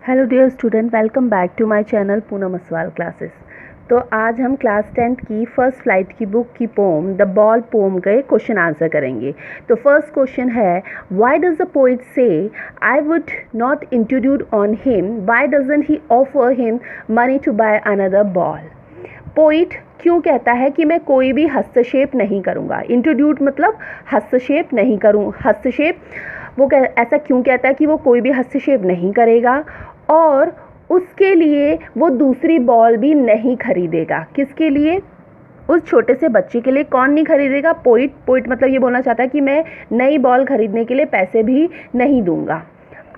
Hello dear student, welcome back to my channel Poonam Aswal classes. तो आज हम क्लास 10th की फर्स्ट फ्लाइट की बुक की पोम द बॉल पोम के क्वेश्चन आंसर करेंगे। तो फर्स्ट क्वेश्चन है, why does the poet say I would not introduce on him, why doesn't he offer him money to buy another ball. Poet क्यों कहता है कि मैं कोई भी हस्तक्षेप नहीं करूँगा। इंट्रोड्यूस मतलब हस्तक्षेप नहीं करूँ, हस्तक्षेप वो ऐसा क्यों कहता है कि वो कोई भी हस्तक्षेप नहीं करेगा और उसके लिए वो दूसरी बॉल भी नहीं खरीदेगा। किसके लिए? उस छोटे से बच्चे के लिए। कौन नहीं खरीदेगा? पोइट मतलब ये बोलना चाहता है कि मैं नई बॉल खरीदने के लिए पैसे भी नहीं दूंगा।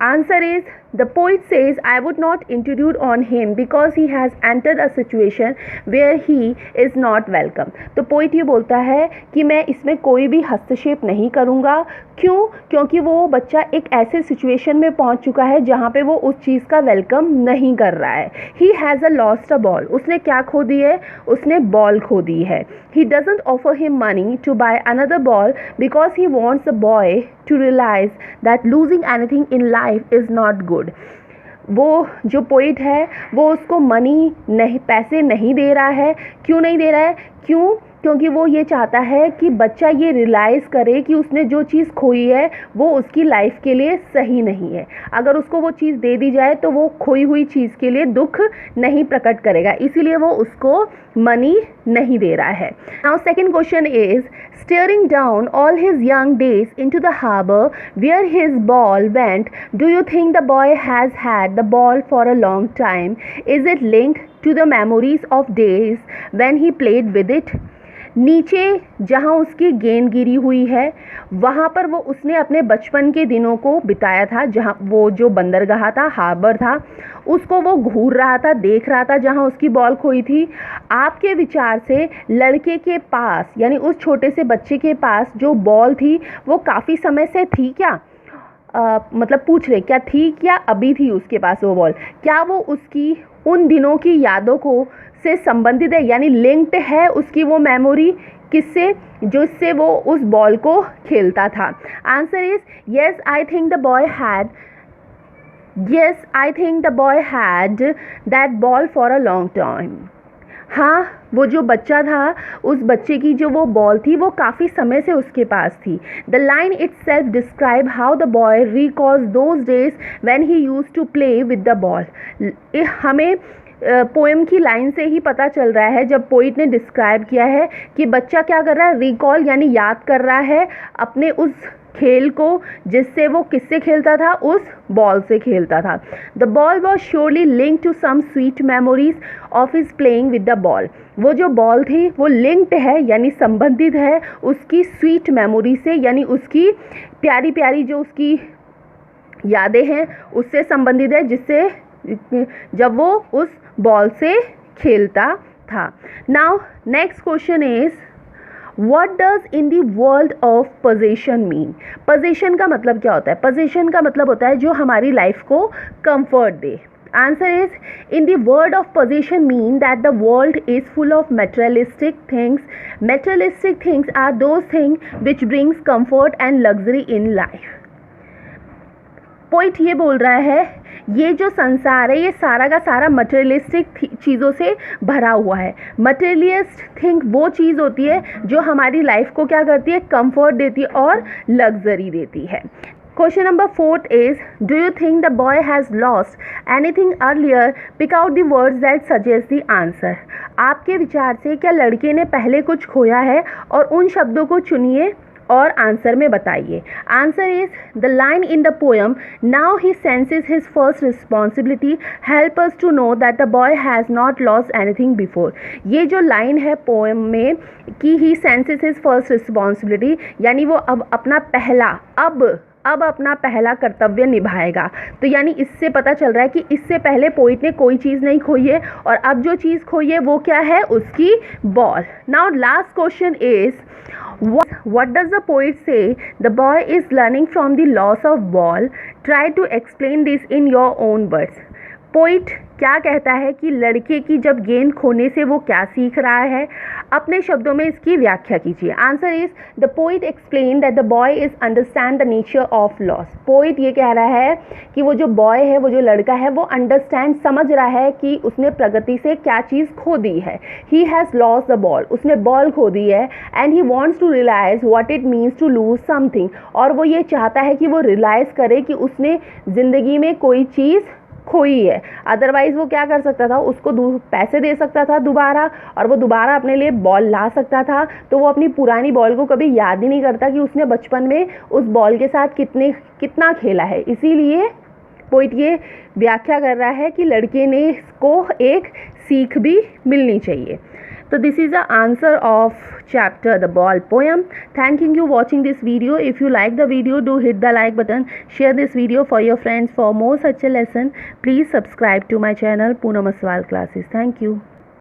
Answer is, the poet says I would not intrude on him because he has entered a situation where he is not welcome। तो पोइट ये बोलता है कि मैं इसमें कोई भी हस्तक्षेप नहीं करूँगा। क्यों? क्योंकि वो बच्चा एक ऐसे सिचुएशन में पहुंच चुका है जहाँ पे वो उस चीज़ का वेलकम नहीं कर रहा है। He has a lost a ball। उसने क्या खो दी है? उसने बॉल खो दी है। He doesn't offer him money to buy another ball because he wants the boy to realize that losing anything in life is not good। वो जो पोइट है वो उसको पैसे नहीं दे रहा है। क्यों नहीं दे रहा है? क्योंकि वो ये चाहता है कि बच्चा ये रियलाइज़ करे कि उसने जो चीज़ खोई है वो उसकी लाइफ के लिए सही नहीं है। अगर उसको वो चीज़ दे दी जाए तो वो खोई हुई चीज़ के लिए दुख नहीं प्रकट करेगा, इसीलिए वो उसको मनी नहीं दे रहा है। Now second question is, staring down all his young days into the harbor where his ball went, do you think the boy has had the ball for a long time? Is it linked to the memories of days when he played with it? नीचे जहाँ उसकी गेंद गिरी हुई है वहाँ पर वो उसने अपने बचपन के दिनों को बिताया था। जहाँ वो जो बंदरगाह था, हार्बर था, उसको वो घूर रहा था, देख रहा था जहाँ उसकी बॉल खोई थी। आपके विचार से लड़के के पास यानी उस छोटे से बच्चे के पास जो बॉल थी वो काफ़ी समय से थी क्या? मतलब पूछ रहे क्या थी, क्या अभी थी उसके पास वो बॉल? क्या वो उसकी उन दिनों की यादों को से संबंधित है, यानी लिंक्ड है उसकी वो मेमोरी किससे? जिससे वो उस बॉल को खेलता था। Answer is yes, I think the boy had that ball for a long time. हाँ, वो जो बच्चा था उस बच्चे की जो वो बॉल थी वो काफ़ी समय से उसके पास थी। The line it self describe how the boy recalls those days when he used to play with the ball. हमें पोएम की लाइन से ही पता चल रहा है, जब पोइट ने डिस्क्राइब किया है कि बच्चा क्या कर रहा है, रिकॉल यानी याद कर रहा है अपने उस खेल को जिससे वो किससे खेलता था, उस बॉल से खेलता था। The ball was surely link to some sweet memories of his playing with the ball. वो जो बॉल थी वो लिंक्ड है यानी संबंधित है उसकी स्वीट मेमोरी से, यानी उसकी प्यारी प्यारी जो उसकी यादें हैं उससे संबंधित है, जिससे जब वो उस बॉल से खेलता था। Now next question is, What does in the world of possession mean? Possession का मतलब क्या होता है? Possession का मतलब होता है जो हमारी लाइफ को comfort they. Answer is, in the word of possession mean that the world is full of materialistic things. Materialistic things are those things which brings comfort and luxury in life. Poet ये बोल रहा है ये जो संसार है ये सारा का सारा मटेरियलिस्टिक चीज़ों से भरा हुआ है। मटेरियलिस्ट थिंग वो चीज़ होती है जो हमारी लाइफ को क्या करती है, कंफर्ट देती है और लग्जरी देती है। Question number 4 is, do you think the boy has lost anything earlier? Pick out the words that suggest the answer. आपके विचार से क्या लड़के ने पहले कुछ खोया है, और उन शब्दों को चुनिए और आंसर में बताइए। Answer is, the line in the poem now he senses his first responsibility help us to know that the boy has not lost anything before. ये जो लाइन है पोएम में कि he senses his first responsibility, यानी वो अब अपना पहला कर्तव्य निभाएगा। तो यानी इससे पता चल रहा है कि इससे पहले पोइट ने कोई चीज़ नहीं खोई है, और अब जो चीज़ खोई है वो क्या है, उसकी ball. Now last question is, what does the poet say the boy is learning from the loss of ball? Try to explain this in your own words। Poet क्या कहता है कि लड़के की जब गेंद खोने से वो क्या सीख रहा है? अपने शब्दों में इसकी व्याख्या कीजिए। Answer is the poet explain that the boy is understand the nature of loss. Poet ये कह रहा है कि वो जो बॉय है, वो जो लड़का है, वो अंडरस्टैंड समझ रहा है कि उसने प्रगति से क्या चीज़ खो दी है। He has loss the ball, उसने बॉल खो दी है। And he wants to realize what it means to lose something, और वो ये चाहता है कि वो रियलाइज़ करे कि उसने ज़िंदगी में कोई चीज़ खोई है। अदरवाइज़ वो क्या कर सकता था, उसको पैसे दे सकता था दोबारा, और वो दोबारा अपने लिए बॉल ला सकता था। तो वो अपनी पुरानी बॉल को कभी याद ही नहीं करता कि उसने बचपन में उस बॉल के साथ कितना खेला है। इसीलिए पोइट ये व्याख्या कर रहा है कि लड़के ने इसको एक सीख भी मिलनी चाहिए। So this is the answer of chapter The Ball Poem. Thanking you watching this video. If you like the video, do hit the like button. Share this video for your friends. For more such a lesson, please subscribe to my channel Poonam Aswal Classes. Thank you.